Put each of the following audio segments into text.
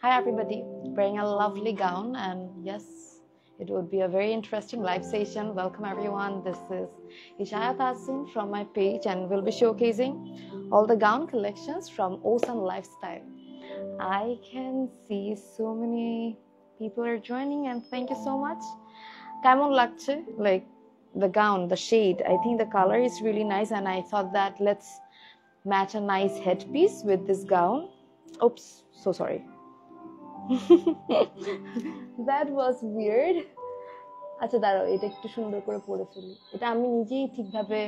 Hi everybody, wearing a lovely gown, and yes, it would be a very interesting live session. Welcome everyone. This is Ishaya Tasin from my page, and we'll be showcasing all the gown collections from Ocean Lifestyle. I can see so many people are joining, and thank you so much. Kamon lagche, like the gown, the shade. I think the color is really nice, and I thought that let's match a nice headpiece with this gown. Oops, so sorry. That was weird. আচ্ছা দাঁড়াও, এটা একটু সুন্দর করে পরে ফেলি। এটা আমি নিজেই ঠিকভাবে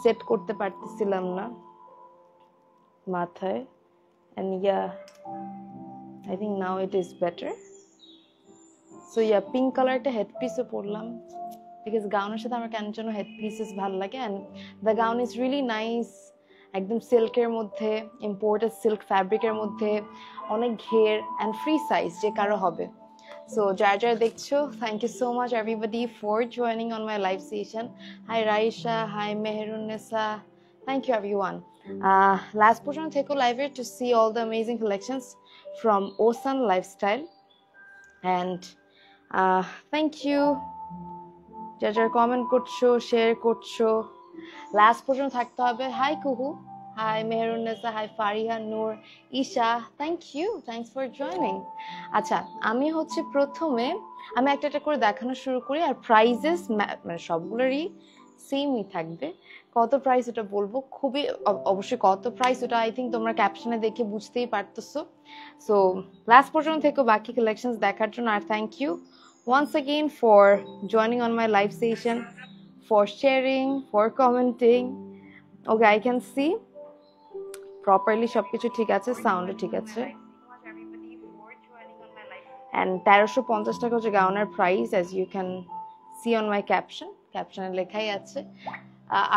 সেট করতে পারতেছিলাম না মাথায়। And yeah, I think now it is better. So yeah, pink কালারটা হেডপিসও পরলাম because গাউনের সাথে আমার কেন যেন হেডপিসেস ভালো লাগে, and the gown is really nice. একদম সিল্কের মধ্যে, ইম্পোর্টেড সিল্ক ফ্যাব্রিকের মধ্যে, অনেক ঘের and free size যে কারো হবে. So যারা যারা দেখছো, thank you so much everybody for joining on my live session. Hi Raisha, hi Meherunnesa, thank you everyone. Last পর্যন্ত থেকো লাইভে to see all the amazing collections from Ocean Lifestyle, and thank you যারা যারা comment করছো, share করছো, last পর্যন্ত থাকতে হবে. Hi Kuhu, hi Meherunnesa, hi Fariha, Noor, Isha, thanks for joining. আচ্ছা, আমি হচ্ছে প্রথমে আমি একটা একটা করে দেখানো শুরু করি, আর প্রাইজেস মানে সবগুলোরই সেমই থাকবে. কত প্রাইস ওটা বলবো, খুবই অবশ্যই কত প্রাইস ওটা আই থিঙ্ক তোমরা ক্যাপশনে দেখে বুঝতেই পারতেছো. সো লাস্ট পর্যন্ত থেকে বাকি কালেকশনস দেখার জন্য, আর thank you once again for joining on my live session, for sharing, for commenting. Okay, I can see properly সবকিছু ঠিক আছে, সাউন্ডও ঠিক আছে. And 1350 টাকা হচ্ছে গাউনের price, as you can see on my caption লেখাই আছে.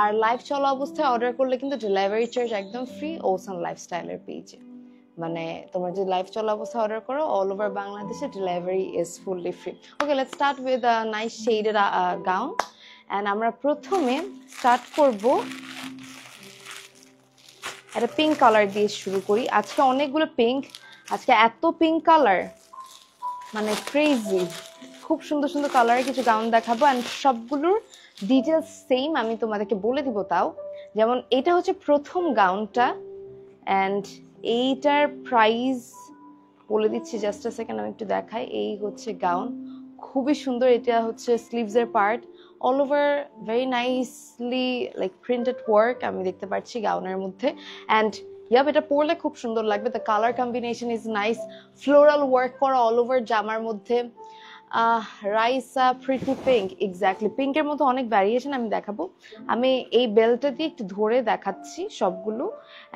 আর লাইভ চলা অবস্থায় অর্ডার করলে কিন্তু ডেলিভারি চার্জ একদম ফ্রি ওসান লাইফস্টাইলের পেজে. মানে তোমরা যদি লাইভ চলা অবস্থায় অর্ডার করো অল ওভার বাংলাদেশে delivery is fully free. Okay, let's start with a nice shaded gown. And আমরা প্রথমে স্টার্ট করব একটা পিঙ্ক কালার দিয়ে শুরু করি. আজকে অনেকগুলো পিঙ্ক, আজকে এত পিঙ্ক কালার মানে ক্রেজি. খুব সুন্দর সুন্দর কালারের কিছু গাউন দেখাবো, অ্যান্ড সবগুলোর ডিটেলস সেম আমি তোমাদেরকে বলে দিব. তাও যেমন এটা হচ্ছে প্রথম গাউনটা, অ্যান্ড এইটার প্রাইস বলে দিচ্ছি, জাস্ট আ সেকেন্ড আমি একটু দেখাই. এই হচ্ছে গাউন, খুবই সুন্দর. এটা হচ্ছে স্লিভসের part, all over very nicely like printed work আমি দেখতে পাচ্ছি গাউনের মধ্যে. অ্যান্ড ইয়াব, এটা পরলে খুব সুন্দর লাগবে. The colour combination is nice, floral work করা অল ওভার জামার মধ্যে. রাইসা প্রিটি পিঙ্ক, এক্স্যাক্টলি পিঙ্কের মধ্যে অনেক ভ্যারিয়েশন আমি দেখাবো. আমি এই বেলটা দিয়ে একটু ধরে দেখাচ্ছি সবগুলো.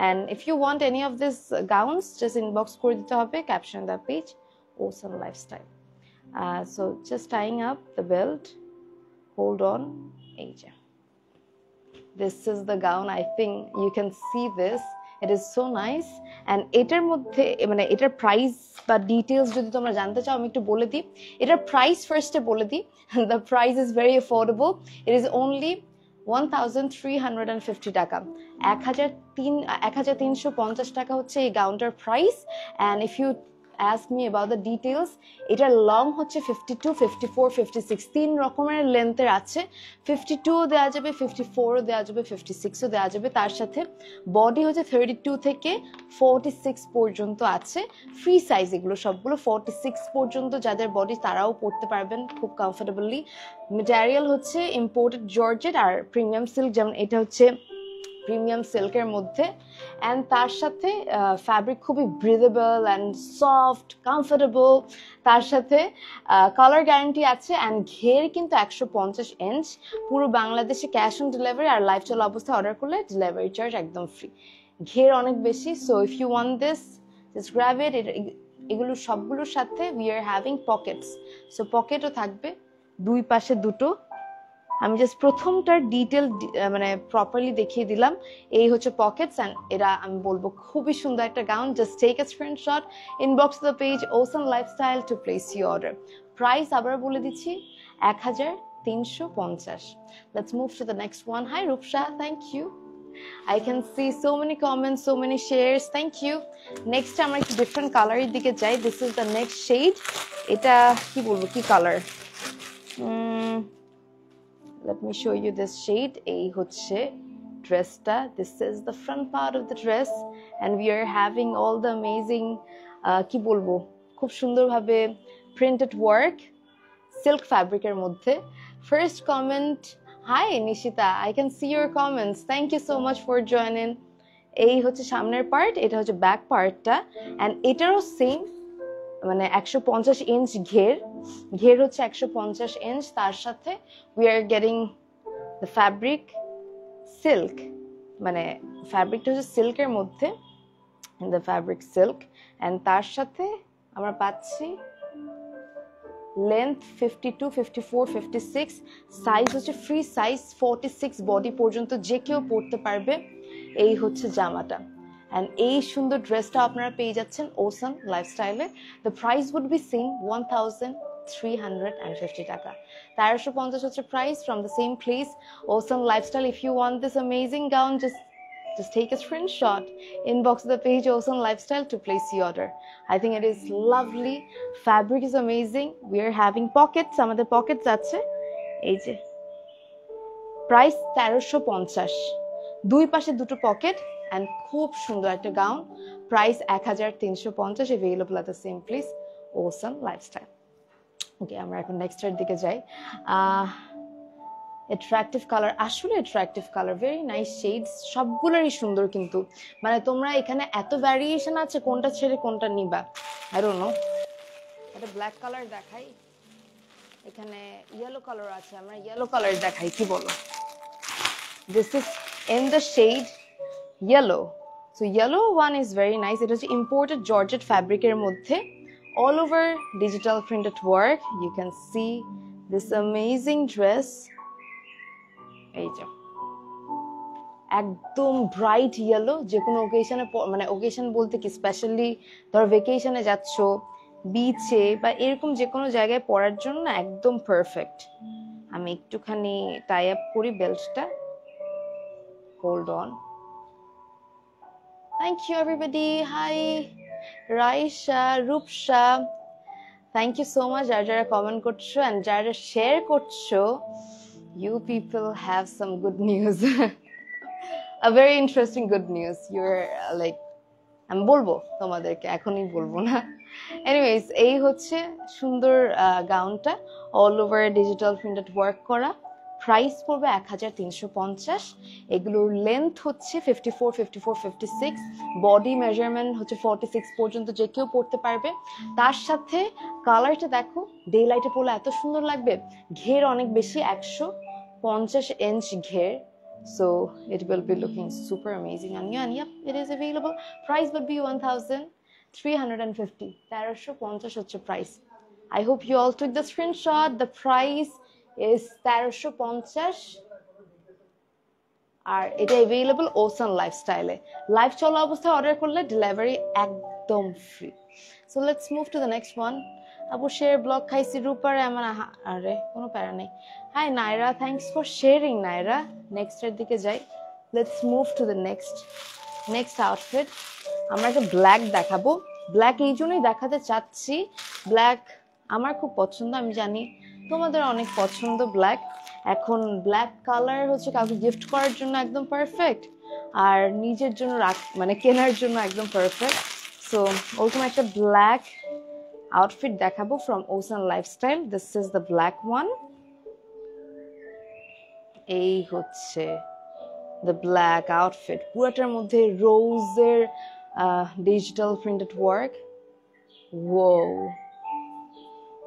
And if you want any of this gowns just inbox করে দিতে হবে, caption the page ocean Lifestyle. So just tying up the belt, hold on. এই যে this is the gown, I think you can see this. It is so nice. and এটার মধ্যে মানে এটার price বা ডিটেলস যদি তোমরা জানতে চাও আমি একটু বলে দিই. এটার প্রাইস ফার্স্টে বলে দিই. The price is very affordable. It is only 1350 টাকা. 1350 টাকা হচ্ছে এই গাউনটার price. And if you ask me about the details, এটার লং হচ্ছে 52, 54, 56 তিন রকমের লেন্থের আছে. 52ও দেওয়া যাবে, 54ও দেওয়া যাবে, 56ও দেওয়া যাবে. তার সাথে বডি হচ্ছে 32 থেকে 46 পর্যন্ত আছে. ফ্রি সাইজ এগুলো সবগুলো. 46 পর্যন্ত যাদের বডি তারাও পরতে পারবেন খুব কমফোর্টেবলি. ম্যাটেরিয়াল হচ্ছে ইম্পোর্টেড জর্জেট আর প্রিমিয়াম সিল্ক, যেমন এটা হচ্ছে প্রিমিয়াম সিল্কের মধ্যে. অ্যান্ড তার সাথে ফ্যাব্রিক খুবই ব্রিদেবল অ্যান্ড সফট, কমফোর্টেবল. তার সাথে কালার গ্যারান্টি আছে. অ্যান্ড ঘের কিন্তু 150 ইঞ্চ, পুরো বাংলাদেশে ক্যাশ অন ডেলিভারি, আর লাইভ চলা অবস্থায় অর্ডার করলে ডেলিভারি চার্জ একদম ফ্রি. ঘের অনেক বেশি. So if you want this just grab it. এগুলো সবগুলোর সাথে we are having pockets. So পকেটও থাকবে দুই পাশে দুটো. আমি জাস্ট প্রথমটার ডিটেল মানে প্রপারলি দেখিয়ে দিলাম. এই হচ্ছে পকেটস, অ্যান্ড এরা আমি বলবো খুবই সুন্দর একটা gown. Just take a screenshot, inbox the page ocean Lifestyle to place your order. Price আবার বলে দিচ্ছি 1350. Let's move to the next one. Hi Rupsa, thank you. I can see so many comments, so many shares. Thank you. Next আমরা একটু different color এর দিকে যাই. This is the next shade. এটা কি বলবো, কি color? Let me show you this shade. এই হচ্ছে ড্রেসটা. This is the front part of the dress and we are having all the amazing কি বলবো, খুব সুন্দরভাবে printed work silk fabric এর মধ্যে. First comment, hi Nishita, I can see your comments. Thank you so much for joining. এই হচ্ছে সামনের part, এটা হচ্ছে ব্যাক পার্টটা and এটারও সেম, মানে 150 ইঞ্চ ঘের হচ্ছে 150 ইঞ্চ, তার সাথে we are getting the fabric silk, মানে ফ্যাব্রিকটা হচ্ছে সিল্কের মধ্যে, the fabric silk, and তার সাথে আমরা পাচ্ছি লেন্থ 52, 54, 56, সাইজ হচ্ছে ফ্রি সাইজ 46 বডি পর্যন্ত যে কেউ পরতে পারবে। এই হচ্ছে জামাটা and এই সুন্দর ড্রেসটা আপনারা পেয়ে যাচ্ছেন ওসান লাইফস্টাইলে। The price would be same 1350 টাকা। 1350 হচ্ছে price from the same place ocean lifestyle. If you want this amazing gown, just take a screenshot, inbox the page Osan Lifestyle to place the order. I think it is lovely. Fabric is amazing. We are having pockets. Some of the pockets আছে এই যে, price 1350, দুই পাশে দুটো pocket and খুব সুন্দর একটা গাউন, price 1350, available at the same place Osan Lifestyle. Okay, আমরা এখন নেক্সট এর দিকে যাই। অ্যাট্রাকটিভ কালার, আসলে attractive colour, very nice shades, সবগুলোরই সুন্দর, কিন্তু মানে তোমরা এখানে এত ভ্যারিয়েশন আছে, কোনটা ছেড়ে কোনটা নিবা আই ডোন্ট নো। এটা ব্ল্যাক কালার দেখাই, এখানে ইয়েলো কালার আছে, আমরা ইয়েলো কালার দেখাই, কি বলো? This is in the shade yellow. So yellow one is very nice. এটা হচ্ছে ইম্পোর্টেড জর্জেট ফ্যাব্রিকের মধ্যে, all over digital printed work. You can see this amazing dress. এই যে একদম ব্রাইট ইয়েলো, যে কোনো ওকেশনে, মানে ওকেশন বলতে কি, স্পেশালি ধর ভেকেশনে যাচ্ছ, বিচে বা এরকম যে কোনো জায়গায় পরার জন্য একদম পারফেক্ট। আমি একটুখানি টাই আপ করি বেল্টটা, hold on. Thank you everybody. Hi Raisa, Rupsa, thank you so much যারা যারা কমেন্ট করছো and যারা শেয়ার করছো। You people have some good news. A very interesting good news. You're like, আমি বলবো তোমাদেরকে, এখনই বলবো না। এনিওয়েজ, এই হচ্ছে সুন্দর গাউনটা, all over digital printed work করা, প্রাইস পড়বে 1350। এগুলোর লেন্থ হচ্ছে 54, 54, 56, বডি মেজারমেন্ট হচ্ছে 46 পর্যন্ত যে কেউ পরতে পারবে। তার সাথে কালারটা দেখো, ডে লাইটে পরলে এত সুন্দর লাগবে। ঘের অনেক বেশি, 150 ইঞ্চ ঘের, so it will be looking super amazing on you, and yep, it is available. Price would be 1350, 1350 হচ্ছে price. I hope you all took the screenshot. The price is 1350 আর এটা अवेलेबल ওসান লাইফস্টাইলে। Live চলা অবস্থায় order করলে delivery একদম free. So let's move to the next one. Abu share blog খাইছি রূপার এমন, আরে কোনো প্যারা নেই। Hi Naira, thanks for sharing Naira. Next এর দিকে যাই। Let's move to the next outfit. আমরা একটা ব্ল্যাক দেখাবো। ব্ল্যাক এই জন্যই দেখাতে চাচ্ছি, ব্ল্যাক আমার খুব পছন্দ, আমি জানি তোমাদের অনেক পছন্দ ব্ল্যাক। এখন ব্ল্যাক কালার হচ্ছে কাউকে গিফট করার জন্য একদম পারফেক্ট, আর নিজের জন্য মানে কেনার জন্য একদম পারফেক্ট। সো ওরকম একটা ব্ল্যাক আউটফিট দেখাবো from ocean lifestyle. This is the black one. এই হচ্ছে দ্য ব্ল্যাক আউটফিট, পুরোটার মধ্যে রোজের digital printed work. Wow,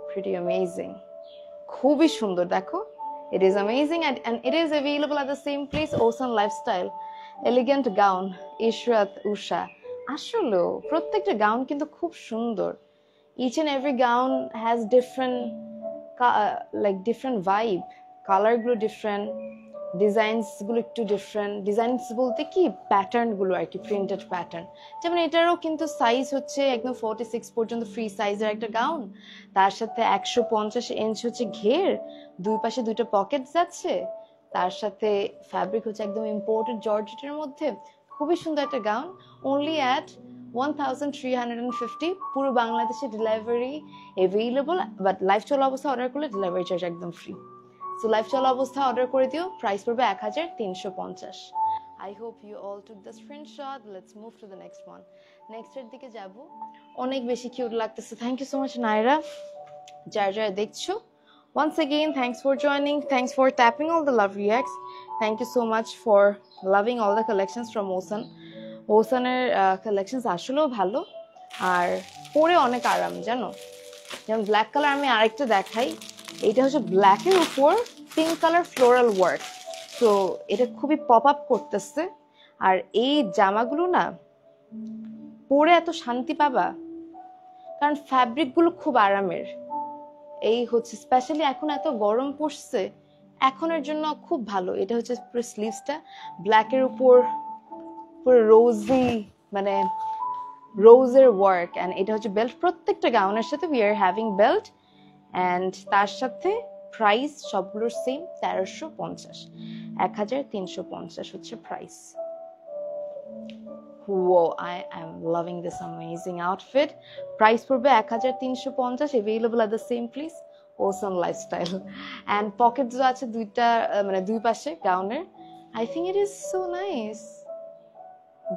pretty amazing, খুবই সুন্দর। দেখো, it is amazing and it is available at the same place Osan Lifestyle. Elegant gown, Ishrat Usha. আসলে প্রত্যেকটা গাউন কিন্তু খুব সুন্দর। Each and every gown has different different vibe, color গুলো different, designs গুলো একটু ডিফারেন্ট। ডিজাইনস বলতে কি, প্যাটার্ন গুলো আর কি, প্রিন্টেড প্যাটার্ন। যেমন এটারও কিন্তু সাইজ হচ্ছে একদম 46 পর্যন্ত ফ্রি সাইজের একটা গাউন, তার সাথে 150 ইঞ্চ হচ্ছে ঘের, দুই পাশে দুইটা পকেট যাচ্ছে, তার সাথে ফ্যাব্রিক হচ্ছে একদম ইম্পোর্টেড জর্জেটের মধ্যে, খুবই সুন্দর একটা গাউন, অনলি অ্যাট 1350। পুরো বাংলাদেশে ডেলিভারি অ্যাভেলেবল, বাট লাইভ চলা অবস্থা অর্ডার করলে ডেলিভারি চার্জ একদম ফ্রি। সো লাইভ চলা অবস্থা অর্ডার করে দিও, প্রাইস পড়বে 1350। I hope you all took the screenshot. Let's move to the next one. Next এর দিকে যাব। অনেক বেশি কিউট লাগতেছে। থ্যাংক ইউ সো মাচ নাইরা, যারা দেখছো। Once again, thanks for joining. Thanks for tapping all the love reacts. Thank you so much for loving all the collections from Osan. ওসানের collections আসলেও ভালো, আর পরে অনেক আরাম জানো। যেমন ব্ল্যাক কালার আমি আরেকটা দেখাই, এইটা হচ্ছে ব্ল্যাকের উপর পিঙ্ক কালার ফ্লোরাল ওয়ার্ক, তো এটা খুবই পপ আপ করতেছে। আর এই জামাগুলো না পরে এত শান্তি পাবা, কারণ ফ্যাব্রিকগুলো খুব আরামের। এই হচ্ছে স্পেশালি এখন এত গরম পড়ছে, এখনের জন্য খুব ভালো। এটা হচ্ছে পুরো স্লিভসটা ব্ল্যাকের উপর পুরো রোজি, মানে রোজের ওয়ার্ক, অ্যান্ড এটা হচ্ছে বেল্ট। প্রত্যেকটা গাউনের সাথে we are having belt, and তার সাথে প্রাইস সবগুলোর সেম 1350, 1350 হচ্ছে price. Whoa, I am loving this amazing outfit. Price পড়বে 1350, available at the same place, Awesome Lifestyle. And pockets আছে দুইটা, মানে দুই পাশে গাউনের। I think it is so nice.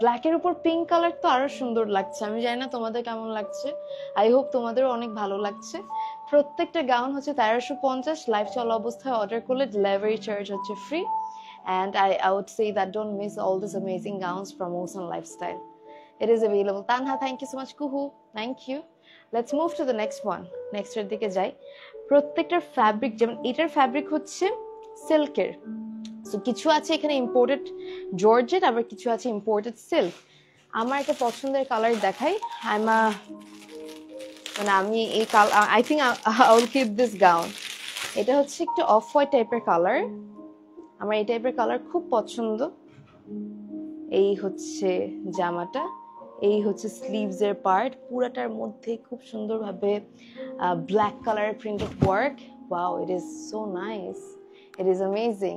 ব্ল্যাকের উপর পিঙ্ক কালার তো আরো সুন্দর লাগছে। আমি জানি না তোমাদের কেমন লাগছে, আই হোপ তোমাদেরও অনেক ভালো লাগছে। প্রত্যেকটা গাউন হচ্ছে 1350, লাইভ চলা অবস্থায় অর্ডার করলে ডেলিভারি চার্জ হচ্ছে free. And I would say that don't miss all these amazing gowns from Osan Lifestyle. It is available. Tanha, thank you so much. Kuhu, thank you. Let's move to the next one. Next এর দিকে যাই। প্রত্যেকটার fabric, যেমন এটার fabric হচ্ছে সিল্কের, so কিছু আছে এখানে ইম্পোর্টেড জর্জেট, আবার কিছু আছে ইম্পোর্টেড সিল্ক। আমার একটা পছন্দের কালার দেখাই। মানে আমি এই colour, I think I will keep this gown. এটা হচ্ছে একটু অফ হোয়াইট টাইপের কালার, আমার এই টাইপের কালার খুব পছন্দ। এই হচ্ছে জামাটা, এই হচ্ছে স্লিভস এর পার্ট, পুরাটার মধ্যে খুব সুন্দরভাবে black colour printed work. Wow, it is so nice, it is amazing,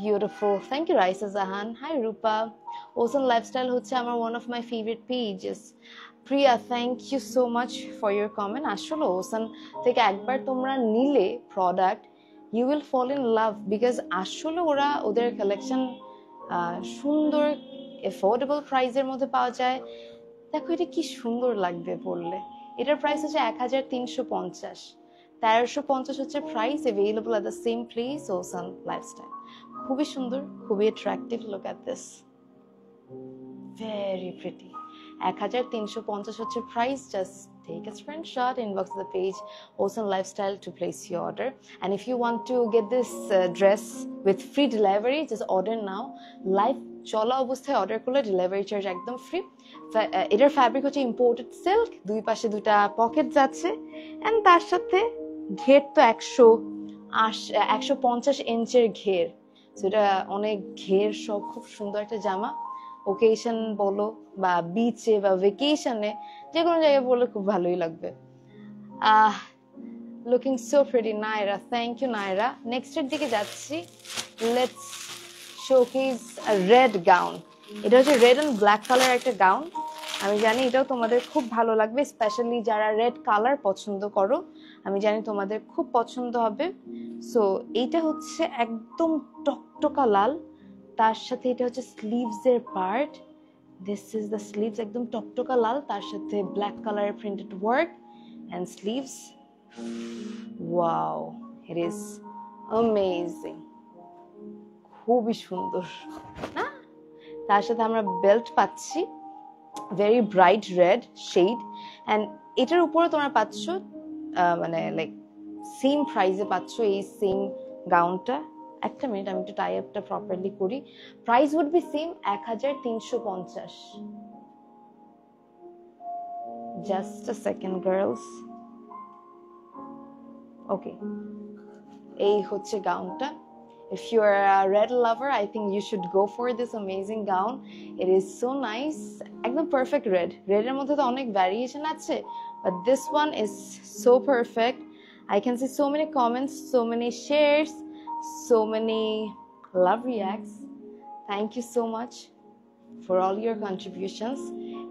beautiful. Thank you Raisa Zahan. Hi Rupa. Osan Lifestyle হচ্ছে আমার one of my favorite pages. Priya, thank you so much for your comment. আসলে Osan থেকে একবার তোমরা নিলে product, you will fall in love, because আসলে ওরা ওদের কালেকশন সুন্দর এফোর্ডেবল প্রাইসের মধ্যে পাওয়া যায়। দেখো এটা কি সুন্দর লাগবে পরলে। এটার প্রাইস হচ্ছে 1350, 1350 হচ্ছে price, available at the same place, Osan Lifestyle. খুবই সুন্দর, খুবই attractive. Look at this, very pretty. 1350 হচ্ছে price. Just take a screenshot, inbox the page Osan Lifestyle to place your order. And if you want to get this dress with free delivery, just order now. Live চলা অবস্থায় order করলে delivery charge একদম free. এটার fabric হচ্ছে imported silk, দুই পাশে দুইটা pocket যাচ্ছে, অ্যান্ড তার সাথে ঘের তো 150 ইঞ্চের ঘের, সেটা অনেক ঘের সব, খুব সুন্দর একটা জামা। ওকেশন বলো বা বিচে বা ভেকেশনে, যে কোনো জায়গায় বললে খুব ভালোই লাগবে। Looking so pretty Naira, thank you Naira. Next এর দিকে যাচ্ছি। Let's showcase a red gown. এটা হচ্ছে রেড এন্ড ব্ল্যাক কালার একটা গাউন। আমি জানি এটাও তোমাদের খুব ভালো লাগবে, স্পেশালি যারা রেড কালার পছন্দ করো, আমি জানি তোমাদের খুব পছন্দ হবে। সো এইটা হচ্ছে একদম টকটকা লাল, তার সাথে এটা হচ্ছে স্লিভস এর part. This is the sleeves, একদম টকটকা লাল, তার সাথে ব্ল্যাক কালারের printed work and sleeves. Wow, it is amazing, খুবই সুন্দর না? তার সাথে আমরা বেল্ট পাচ্ছি, very bright red shade, and এটার উপরে তোমরা পাচ্ছ মানে লাইক সেম প্রাইসে পাচ্ছ এই সেম গাউনটা। একটা মিনিট, আমি একটু টাই আপটা প্রপারলি করি। Price would be same 1350। Just a second girls. Okay, এই হচ্ছে গাউনটা। If you are a red lover, I think you should go for this amazing gown. It is so nice. একদম perfect red. Red এর মধ্যে তো অনেক variation আছে, but this one is so perfect. I can see so many comments, so many shares, so many love reacts. Thank you so much for all your contributions.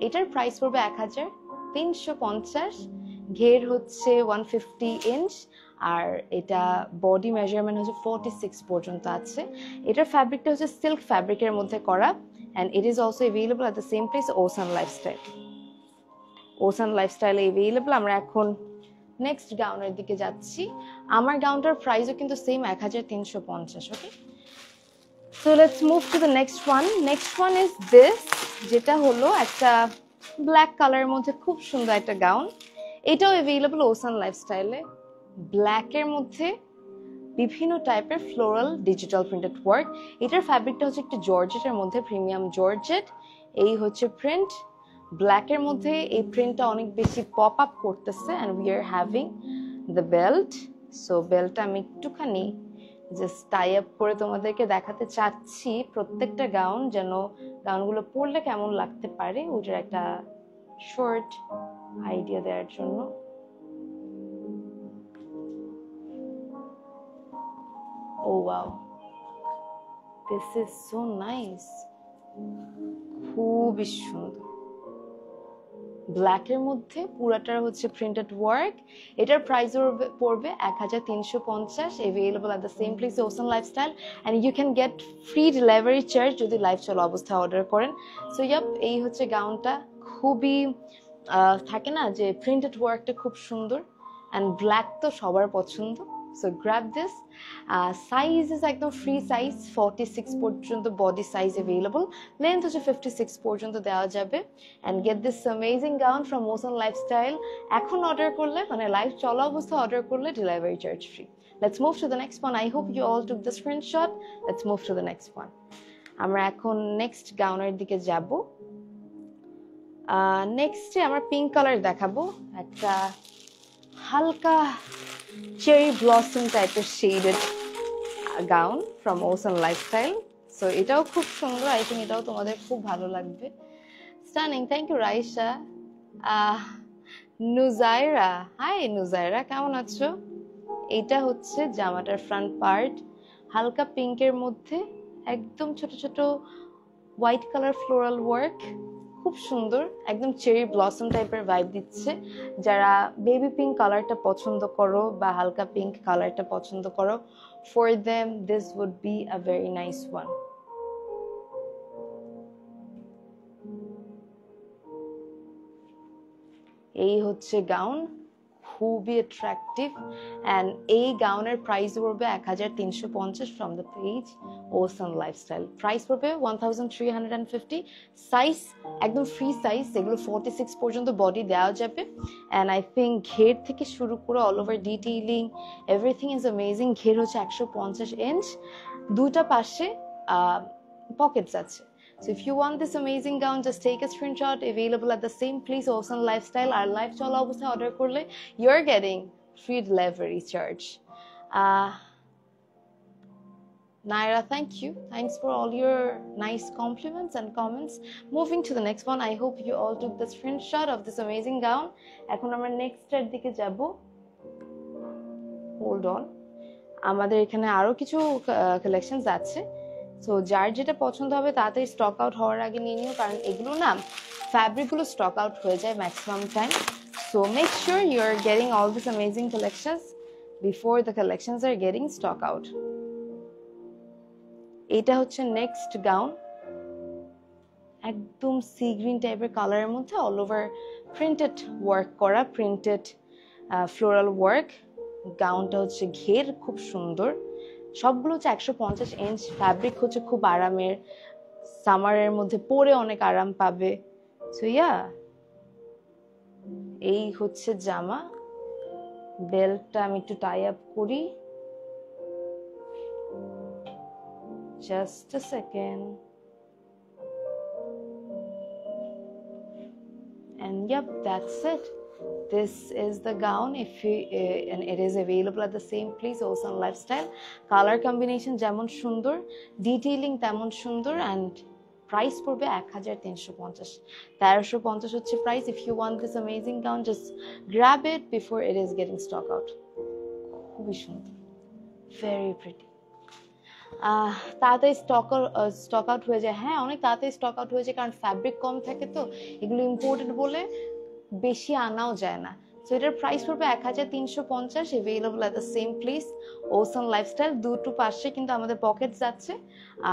এটার price পড়বে 1350, ঘের হচ্ছে 150 inch, আর এটা বডি মেজারমেন্ট হচ্ছে 46 পর্যন্ত আছে। এটার ফ্যাব্রিকটা হচ্ছে সিল্ক ফ্যাব্রিকের মধ্যে করা, and it is also available at the same place, Ocean Lifestyle. Ocean Lifestyle available. আমরা এখন নেক্সট গাউনের দিকে যাচ্ছি। আমার গাউনটার প্রাইসও কিন্তু same 1350। Okay, so let's move to the next one. Next one is this, যেটা হলো একটা ব্ল্যাক কালারের মধ্যে খুব সুন্দর একটা গাউন। এটাও অ্যাভেলেবল ওসান লাইফস্টাইলে। ব্ল্যাকের মধ্যে বিভিন্ন টাইপের ফ্লোরাল ডিজিটাল প্রিন্টেড ওয়ার্ক। এটার ফ্যাব্রিকটা হচ্ছে একটু জর্জেটের মধ্যে, প্রিমিয়াম জর্জেট। এই হচ্ছে প্রিন্ট। ব্ল্যাকের মধ্যে এই প্রিন্টটা অনেক বেশি পপ আপ করতেছে, and we are having the belt. So বেল্টটা আমি একটুখানি জাস্ট টাই আপ করে তোমাদেরকে দেখাতে চাচ্ছি, প্রত্যেকটা গাউন যেন গাউনগুলো পরলে কেমন লাগতে পারে ওইটার একটা শর্ট আইডিয়া দেওয়ার জন্য। Oh wow, this is so nice, খুবই সুন্দর। ব্ল্যাকের মধ্যে পুরাটার হচ্ছে প্রিন্টেড ওয়ার্ক। এটার প্রাইস পড়বে 1350, available at the same place, Ocean Lifestyle, and you can get free delivery charge যদি লাইভ চলা অবস্থায় অর্ডার করেন। সো ইয়াপ, এই হচ্ছে গাউনটা। খুবই থাকে না যে প্রিন্টেড ওয়ার্কটা খুব সুন্দর, অ্যান্ড ব্ল্যাক তো সবার পছন্দ। So grab this. Size is একদম ফ্রি সাইজ, 46 পর্যন্ত বডি সাইজ অ্যাভেলেবল, লেন্থ হচ্ছে 56 পর্যন্ত দেওয়া যাবে। And get this amazing gown from ocean Lifestyle. এখন অর্ডার করলে, মানে লাইভ চলা অবস্থা অর্ডার করলে, delivery charge free. Let's move to the next one. I hope you all took the screenshot. Let's move to the next one. আমরা এখন next গাউনের দিকে যাব। নেক্সটে আমরা পিঙ্ক কালার দেখাবো, একটা হালকা চেরি ব্লসম টাইপের shaded gown from ocean Lifestyle. So এটাও খুব সুন্দর, আই থিঙ্ক এটাও তোমাদের খুব ভালো লাগবে। Stunning, thank you Raisa. Nujaira, hi Nujaira, কেমন আছো? এটা হচ্ছে জামাটার ফ্রন্ট পার্ট, হালকা পিঙ্কের মধ্যে একদম ছোট ছোট হোয়াইট কালার ফ্লোরাল ওয়ার্ক, খুব সুন্দর, একদম চেরি ব্লসম টাইপের ভাইব দিচ্ছে। যারা বেবি পিঙ্ক কালারটা পছন্দ করো বা হালকা পিঙ্ক কালারটা পছন্দ করো, for them this would be a very nice one. এই হচ্ছে গাউন, খুবই অ্যাট্রাকটিভ, অ্যান্ড এই গাউনের প্রাইস পড়বে 1350 from the page ocean lifestyle. Price পড়বে 1350। সাইজ একদম ফ্রি সাইজ, এগুলো 46 পর্যন্ত বডি দেওয়া যাবে। অ্যান্ড আই থিঙ্ক ঘের থেকে শুরু করে all over detailing everything is amazing. ঘের হচ্ছে 150 ইঞ্চ, দুটা পাশে পকেটস আছে। So if you want this amazing gown, just take a screenshot, available at the same place, Ocean Lifestyle. Our live chola obviously order korle, you're getting free delivery charge. Naira, thank you. Thanks for all your nice compliments and comments. Moving to the next one, I hope you all took the screenshot of this amazing gown. এখন আমরা next এর দিকে যাব। Hold on. আমাদের এখানে আরো কিছু collections আছে। সো যার যেটা পছন্দ হবে তাড়াতাড়ি স্টক আউট হওয়ার আগে নিয়ে নিও, কারণ এগুলো না ফ্যাব্রিকগুলো স্টক আউট হয়ে যায় maximum time. So make sure you are getting all this amazing collections before the collections are getting stock out. এটা হচ্ছে নেক্সট গাউন, একদম সি গ্রিন টাইপের কালারের মধ্যে অল ওভার প্রিন্টেড ওয়ার্ক করা, প্রিন্টেড ফ্লোরাল ওয়ার্ক। গাউনটা হচ্ছে ঘের খুব সুন্দর, সবগুলো হচ্ছে 150 ইঞ্চ। ফ্যাব্রিক হচ্ছে খুব আরামের, সামারের মধ্যে পরে অনেক আরাম পাবে। সো ইয়া, এই হচ্ছে জামা। বেল্টটা আমি একটু টাই আপ করি, just a second. And yep, that's it. This is the gown. And it is available at the same place, Ocean Lifestyle. Color combination যেমন সুন্দর, detailing তেমন সুন্দর, and price পড়বে 1350। 1350 হচ্ছে price. If you want this amazing gown, just grab it before it is getting stock out. খুবই সুন্দর, very pretty. তাড়াতাড়ি stock out হয়ে যায়। হ্যাঁ, অনেক তাড়াতাড়ি স্টক আউট হয়ে যায়, কারণ ফ্যাব্রিক কম থাকে তো, এগুলো ইম্পোর্টেড বলে বেশি আনাও যায় না। সো এটার প্রাইস পড়বে 1350, available at the same place ocean lifestyle. দুটো পাশে কিন্তু আমাদের পকেট যাচ্ছে,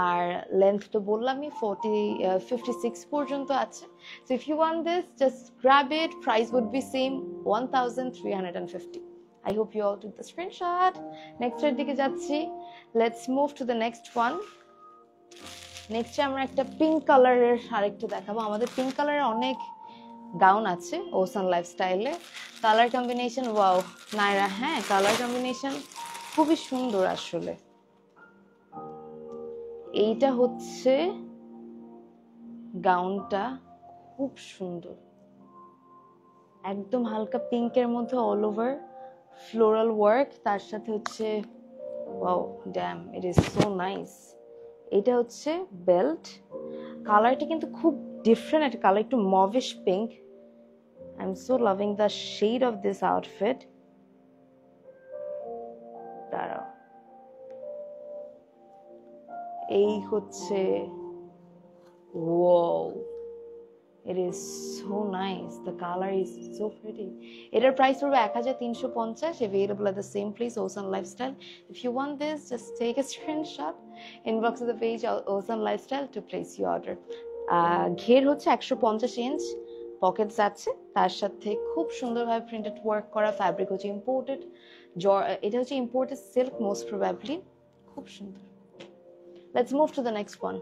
আর লেন্থ তো বললামই 56 পর্যন্ত আছে। So if you want this, just grab it, price would be same 1350। I hope you all took the screenshot. Next এর দিকে যাচ্ছি, let's move to the next one. Next আমরা একটা পিঙ্ক কালারের আরেকটু দেখাবো। আমাদের পিঙ্ক কালারের অনেক গাউন আছে ওসান লাইফস্টাইলে। কালার কম্বিনেশন ওয়াও নাইরা, হ্যাঁ কালার কম্বিনেশন খুবই সুন্দর আসলে। এইটা হচ্ছে গাউনটা, খুব সুন্দর, একদম হালকা পিঙ্কের মধ্যে অল ওভার ফ্লোরাল ওয়ার্ক, তার সাথে হচ্ছে wow damn, it is so nice. এটা হচ্ছে বেল্ট, কালারটা কিন্তু খুব ডিফারেন্ট একটা কালার, একটু mauvish pink. I am so loving the shade of this outfit. দাঁড়াও, এই হচ্ছে wow, it is so nice, the color is so pretty. এটার প্রাইস পড়বে 1350, available at the same place Osan Lifestyle. If you want this, just take a screenshot, inbox of the page Osan Lifestyle to place your order. ঘের হচ্ছে 150 inch, Pockets আছে, তার সাথে খুব সুন্দরভাবে printed work করা, ফ্যাব্রিক হচ্ছে ইম্পোর্টেড, এটা হচ্ছে ইম্পোর্টেড সিল্ক মোস্ট প্রবাবলি, খুব সুন্দর। Let's move to the next one.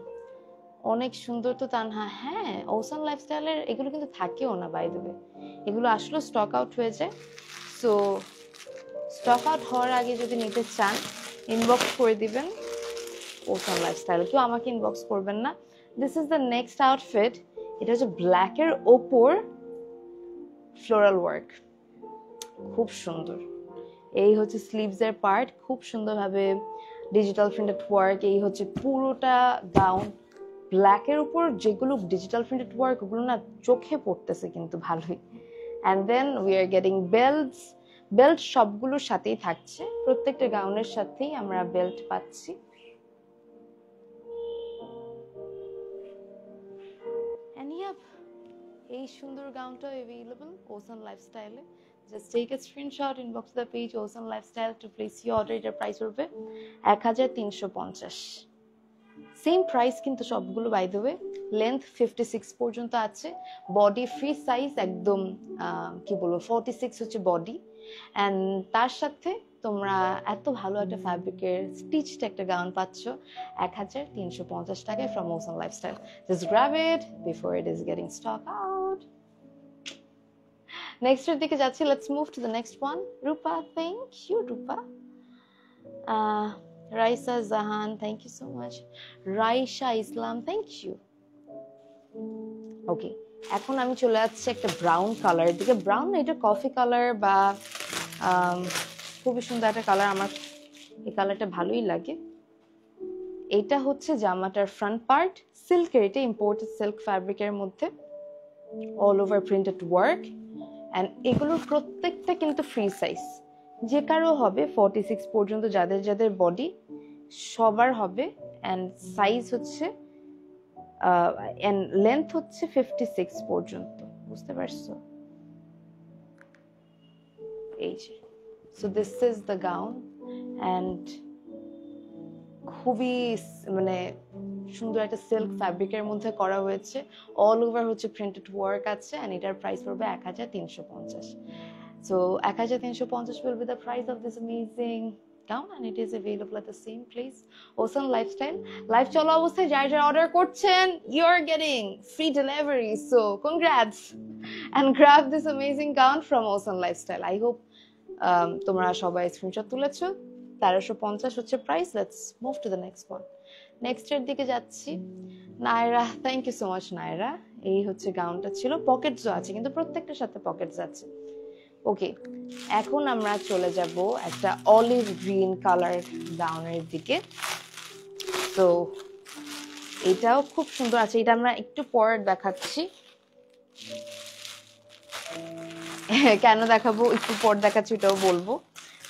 অনেক সুন্দর তো তানহা, হ্যাঁ ওসান লাইফস্টাইলের এগুলো কিন্তু থাকেও না বাই দ্য ওয়ে, এগুলো আসলে স্টক আউট হয়ে যায়। সো স্টক আউট হওয়ার আগে যদি নিতে চান, ইনবক্স করে দিবেন ওসান লাইফস্টাইল, কেউ আমাকে ইনবক্স করবেন না। This is the next outfit. এটা হচ্ছে ব্ল্যাকের ওপর ফ্লোরাল ওয়ার্ক, খুব সুন্দর। এই হচ্ছে স্লিভস এর পার্ট, খুব সুন্দরভাবে ডিজিটাল প্রিন্টেড ওয়ার্ক। এই হচ্ছে পুরোটা গাউন, ব্ল্যাকের উপর যেগুলো ডিজিটাল প্রিন্টেড ওয়ার্ক, ওগুলো না চোখে পড়তেছে কিন্তু ভালোই। And then we are getting belts, belt সবগুলোর সাথেই থাকছে, প্রত্যেকটা গাউনের সাথেই আমরা বেল্ট পাচ্ছি। এন্ড ইয়াপ, এই সুন্দর গাউনটা অ্যাভেলেবল ওসান লাইফস্টাইলে। Just take a screenshot, inbox the page Osan Lifestyle to place your order. এটার প্রাইস হবে 1350। সেম প্রাইস কিন্তু সবগুলো বাই দ্য ওয়ে। লেন্থ 56 পর্যন্ত আছে, বডি ফ্রি সাইজ একদম, কি বলবো 46 হচ্ছে বডি। অ্যান্ড তার সাথে তোমরা এত ভালো একটা ফ্যাব্রিকের স্টিচড একটা গাউন পাচ্ছ 1350 টাকায় from ocean Lifestyle. Just grab it before it is getting stock out. Next এর দিকে যাচ্ছি, let's move to the next one. Rupa, thank you Rupa. Raisa Jahan, thank you so much. Raisa Islam, thank you. Okay, এখন আমি চলে যাচ্ছি একটা ব্রাউন কালারের দিকে। ব্রাউন এটা কফি কালার বা খুবই সুন্দর একটা কালার, আমার এই কালারটা ভালোই লাগে। এটা হচ্ছে জামাটার ফ্রন্ট পার্ট, সিল্কের, এটা ইম্পোর্টেড সিল্ক ফ্যাব্রিকের মধ্যে all over printed work. And এগুলোর প্রত্যেকটা কিন্তু ফ্রি সাইজ, যে কারো হবে 46 পর্যন্ত, যাদের যাদের বডি সবার হবে। অ্যান্ড সাইজ হচ্ছে লেন্থ হচ্ছে 56 পর্যন্ত, বুঝতে পারছো? এই যে, so this is the gown. And খুবই মানে সুন্দর একটা সিল্ক ফ্যাব্রিকের মধ্যে করা হয়েছে, অল ওভার হচ্ছে প্রিন্টেড ওয়ার্ক আছে। অ্যান্ড এটার প্রাইস পড়বে 1350। So 1350 will be the price of this amazing gown, and it is available at the same place Osan Lifestyle. Live চলো অবস্থায় যারা যারা অর্ডার করছেন, you are getting free delivery, so congrats and grab this amazing gown from Osan Lifestyle. I hope তোমরা সবাই screenshot তুলেছো। 1350 হচ্ছে price. Let's move to the next one. Next এর দিকে যাচ্ছি। Naira, thank you so much Naira. এই হচ্ছে গাউনটা ছিল, পকেটসও আছে কিন্তু প্রত্যেকটার সাথে পকেটস আছে। ওকে, এখন আমরা চলে যাব একটা অলিভ গ্রিন কালার গাউনের দিকে। তো এটাও খুব সুন্দর আছে, এটা আমরা একটু পরে দেখাচ্ছি। কেন দেখাবো, একটু পর দেখাচ্ছি, এটাও বলবো।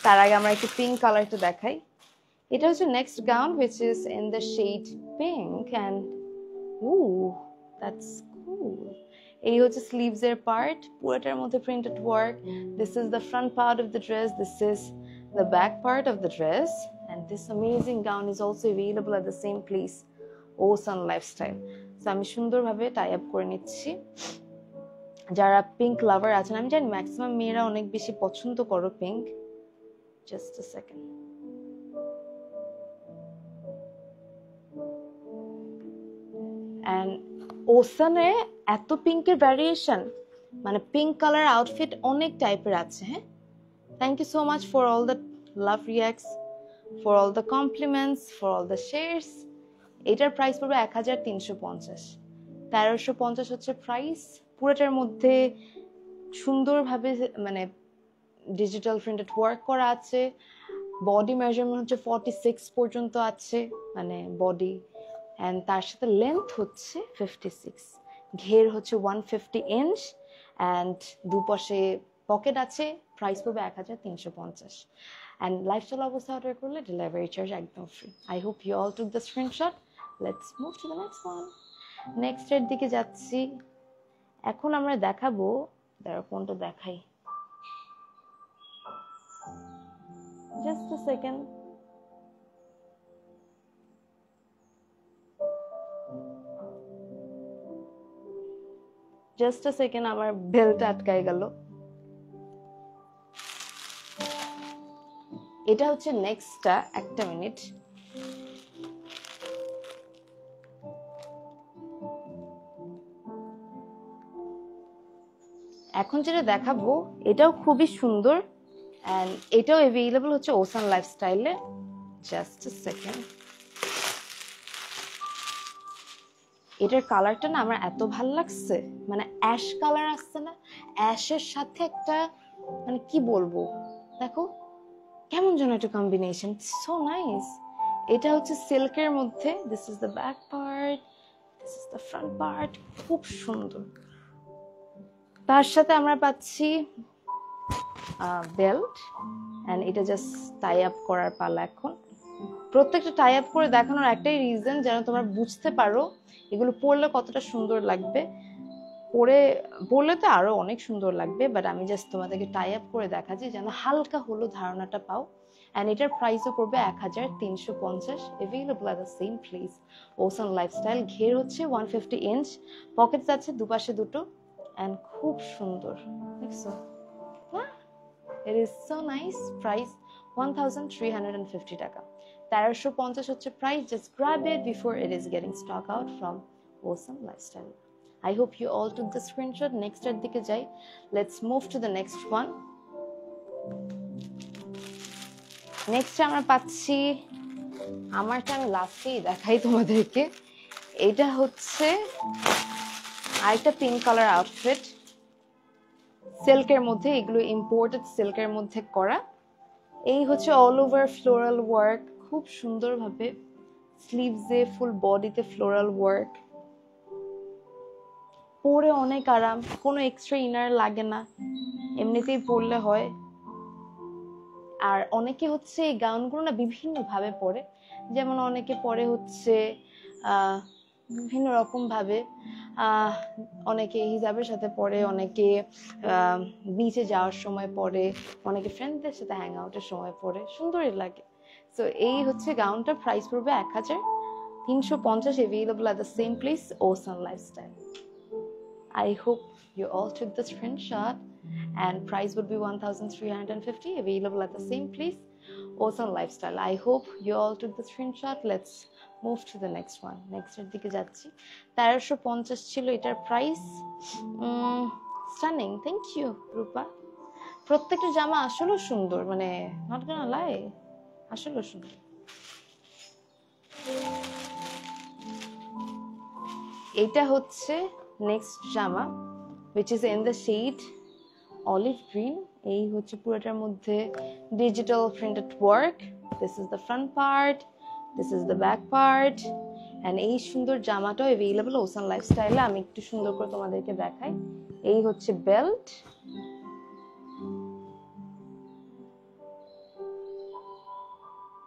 তার আগে আমরা একটু পিঙ্ক কালারটা দেখাই। এটা হচ্ছে next gown which is in the shade pink and ooh that's cool. এই হচ্ছে স্লিভস এর পার্ট, পুরোটার মধ্যে printed work. This is the front part of the dress, this is the back part of the dress, and this amazing gown is also available at the same place, Ocean Lifestyle. So আমি সুন্দরভাবে tie up করে নিচ্ছি. যারা pink লাভার আছেন, আমি জানি maximum মেয়েরা অনেক বেশি পছন্দ করো pink. Just a second. And ওসানে এত পিঙ্কের ভ্যারিয়েশন, মানে পিঙ্ক কালার আউটফিট অনেক টাইপের আছে. হ্যাঁ, thank you so much for all the love reacts, for all the compliments, for all the shares. এটার প্রাইস পড়বে 1350. 1350 হচ্ছে প্রাইস. পুরোটার মধ্যে সুন্দরভাবে মানে ডিজিটাল প্রিন্টেড ওয়ার্ক করা আছে. বডি মেজারমেন্ট হচ্ছে 46 পর্যন্ত আছে, মানে বডি, অ্যান্ড তার সাথে লেন্থ হচ্ছে 56, ঘের হচ্ছে 150 ইঞ্চ, অ্যান্ড দুপাশে পকেট আছে. প্রাইস পড়বে 1350. অ্যান্ড লাইফস্টাইল অবস্থা অর্ডার করলে ডেলিভারি চার্জ একদম free. I hope you all took the screenshot. Let's move to the next one. Next এর দিকে যাচ্ছি. এখন আমরা দেখাবো, দাঁড়া কোনটা দেখাই, just a second. Just a second, আমার বেল্ট আটকায় গেল. এটা হচ্ছে নেক্সটটা, একটা মিনিট. এখন যেটা দেখাবো এটাও খুবই সুন্দর, এন্ড এটাও অ্যাভেলেবল হচ্ছে ওসান লাইফস্টাইলে. Just a second. এটার কালারটা না আমার এত ভালো লাগছে, মানে অ্যাশ কালার আসছে না, অ্যাশের সাথে একটা মানে কি বলবো, দেখো কেমন যেন একটা কম্বিনেশন, সো নাইস. এটা হচ্ছে সিল্কের মধ্যে. This is the back part, this is the front part. খুব সুন্দর. তার সাথে আমরা পাচ্ছি বেল্ট, এন্ড এটা জাস্ট টাই আপ করার পালা. এখন প্রত্যেকটা টাই আপ করে দেখানোর একটাই রিজন, যেন তোমরা বুঝতে পারো এগুলো পরলে কতটা সুন্দর লাগবে. পরলে তো আরো অনেক সুন্দর লাগবে, বাট আমি জাস্ট তোমাদেরকে টাই আপ করে দেখাচ্ছি যেন হালকা হলো ধারণাটা পাও. এন্ড এটার প্রাইসও পড়বে 1350. Available at the same place, ocean lifestyle. ঘের হচ্ছে 150 ইঞ্চ, পকেটস আছে দুপাশে দুটো, এন্ড খুব সুন্দর. দেখছো না, ইট ইজ সো নাইস. প্রাইস 1350 টাকা. 1350 হচ্ছে price. Just grab it before it is getting stock out from ocean lifestyle. I hope you all took the screenshot. Next এর দিকে যাই. Let's move to the next one. Next আমরা পাচ্ছি, আমারটা আমি লাস্টেই দেখাই তোমাদেরকে. এটা হচ্ছে আরেকটা পিঙ্ক কালার আউটফিট, সিল্কের মধ্যে. এগুলো ইম্পোর্টেড সিল্কের মধ্যে করা. এই হচ্ছে অল ওভার ফ্লোরাল ওয়ার্ক, খুব সুন্দরভাবে স্লিভসে ফুল বডিতে ফ্লোরাল ওয়ার্ক. পরে অনেক আরাম, কোনো এক্সট্রা ইনার লাগে না, এমনিতেই পরলে হয়. আর অনেকে হচ্ছে এই গাউনগুলো না বিভিন্ন ভাবে পরে, যেমন অনেকে পরে হচ্ছে বিভিন্ন রকম ভাবে. অনেকে হিজাবের সাথে পরে, অনেকে বিচে যাওয়ার সময় পরে, অনেকে ফ্রেন্ডদের সাথে হ্যাং আউটের সময় পরে, সুন্দরই লাগে. সো এই হচ্ছে গাউনটার প্রাইস পড়বে 1350. Available at the same place, ocean lifestyle. I hope you all took the screenshot, and price would be 1350. Available at the same place, Ocean Lifestyle. I hope you all took the screenshot. Let's move to the next one. Next এর দিকে যাচ্ছি. 1350 ছিল এটার price. Stunning, thank you রূপা. প্রত্যেকটা জামা আসলে সুন্দর, মানে নট গোনা লাই, আসলে সুন্দর. এটা হচ্ছে নেক্সট জামা, which is in the shade olive green. এই হচ্ছে পুরোটার মধ্যে digital printed work. This is the front part, this is the back part, and এই সুন্দর জামাটাও অ্যাভেলেবল ওসান লাইফস্টাইলে. আমি একটু সুন্দর করে তোমাদেরকে দেখাই. এই হচ্ছে belt,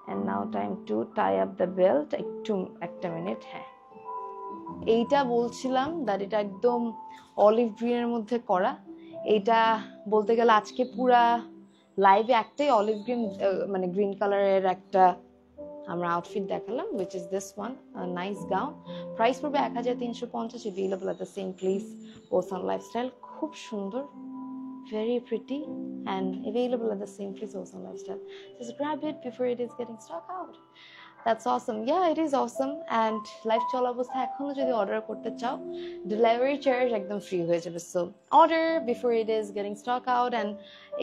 and now time to tie up the belt. একটা মিনিট। হ্যাঁ, এইটা বলছিলাম দ্যাট এটা একদম অলিভ গ্রিনের মধ্যে করা। এইটা বলতে গেলে আজকে পুরা লাইভে একটাই অলিভ গ্রিন মানে গ্রিন কালারের একটা আমরা আউটফিট দেখালাম, which is this one, a nice gown. Price পড়বে 1350, available at the same place, Ocean Lifestyle. খুব সুন্দর, very pretty and available at the same place, Ocean Lifestyle. Just grab it before it is getting stock out. That's awesome. Yeah, it is awesome. And live চলা অবস্থায় এখনো যদি order করতে চাও, delivery charge একদম free হয়ে যাবে। So order before it is getting stock out. And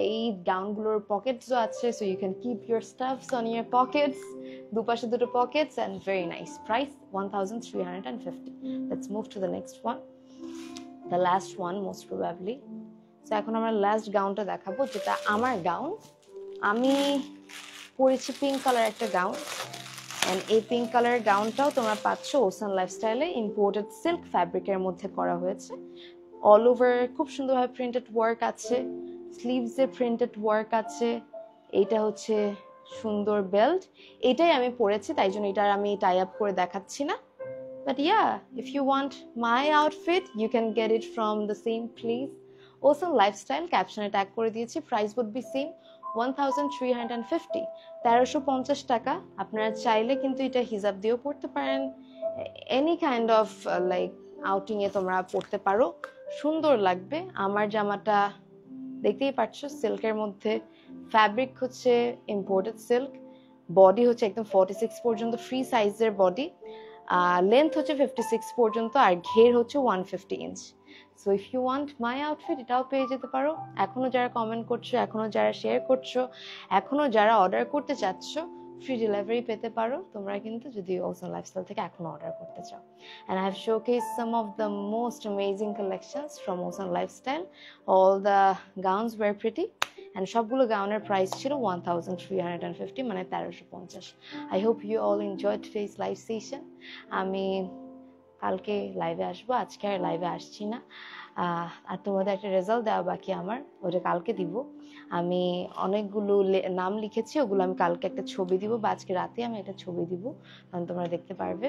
এই গাউনগুলোর পকেটসও আছে, so you can keep your stuffs on your pockets, দুপাশে দুটো pockets, and very nice. Price 1350। Let's move to the next one, the last one most probably. So এখন আমরা last গাউনটা দেখাবো, যেটা আমার গাউন। আমি পরেছি পিঙ্ক কালার একটা গাউন, এন্ড এই পিঙ্ক কালারের গাউনটাও তোমরা পাচ্ছ ওশান লাইফস্টাইলে। ইম্পোর্টেড সিল্ক ফ্যাব্রিকের মধ্যে করা হয়েছে। অল ওভার খুব সুন্দরভাবে প্রিন্টেড ওয়ার্ক আছে, স্লিভসে প্রিন্টেড ওয়ার্ক আছে। এইটা হচ্ছে সুন্দর বেল্ট। এটাই আমি পরেছি, তাই জন্য এটার আমি টাই আপ করে দেখাচ্ছি না। But yeah, if you want my outfit you can get it from the same place, Ocean Lifestyle. ক্যাপশনে ট্যাগ করে দিয়েছি। প্রাইস উড বি সেম, 1350, 1350 টাকা। আপনারা চাইলে কিন্তু এটা হিজাব দিয়েও পড়তে পারেন, any kind of like outing এ তোমরা পড়তে পারো, সুন্দর লাগবে। আমার জামাটা দেখতেই পাচ্ছ সিল্কের মধ্যে, ফ্যাব্রিক হচ্ছে ইম্পোর্টেড সিল্ক, বডি হচ্ছে একদম 46 পর্যন্ত ফ্রি সাইজের বডি, লেন্থ হচ্ছে 56 পর্যন্ত, আর ঘের হচ্ছে 150 inch. So if you want my outfit এটাও পেয়ে যেতে পারো। এখনো যারা কমেন্ট করছো, এখনো যারা শেয়ার করছো, এখনো যারা অর্ডার করতে চাচ্ছ, ফ্রি ডেলিভারি পেতে পারো তোমরা কিন্তু, যদি ওশান লাইফস্টাইল থেকে এখনো অর্ডার করতে চাও। And I have showcased some of the most amazing collections from Ocean Lifestyle. All the gowns were pretty, and সবগুলো গাউনের প্রাইস ছিল 1350, মানে 1350। I hope you all enjoyed today's live session. আমি কালকে লাইভে আসবো, আজকে আর লাইভে আসছি না। আর তোমাদের একটা রেজাল্ট দেওয়া বাকি আমার, ওটা কালকে দিব। আমি অনেকগুলো নাম লিখেছি, ওগুলো আমি কালকে একটা ছবি দিব, বা আজকে রাতে আমি একটা ছবি দিব, কারণ তোমরা দেখতে পারবে।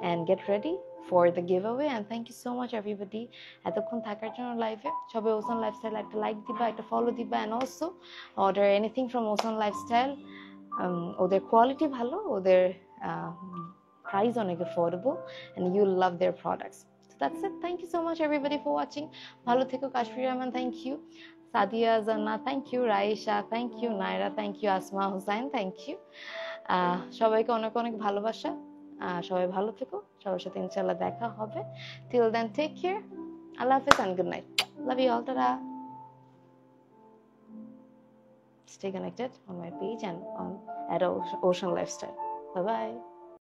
And get ready for the give away. And thank you so much everybody এতক্ষণ থাকার জন্য লাইভে। সবাই ওশান লাইফস্টাইল একটা লাইক দিবা, একটা ফলো দিবা, and also order anything from ocean lifestyle. ওদের কোয়ালিটি ভালো, ওদের price অনেক affordable, and you'll love their products. So that's it. Thank you so much everybody for watching. ভালো থেকো। Kashfi Rahman, thank you. সাদিয়া জান্না, thank you. Raisa, thank you. Naira, thank you. Asma Hussain, thank you. সবাইকে অনেক অনেক ভালোবাসা। সবাই ভালো থেকো, সবার সাথে ইনশাআল্লাহ দেখা হবে। Till then, take care. Allah Hafiz and good night. Love you all. Ta-da. Stay connected on my page and on at Ocean Lifestyle. Bye bye.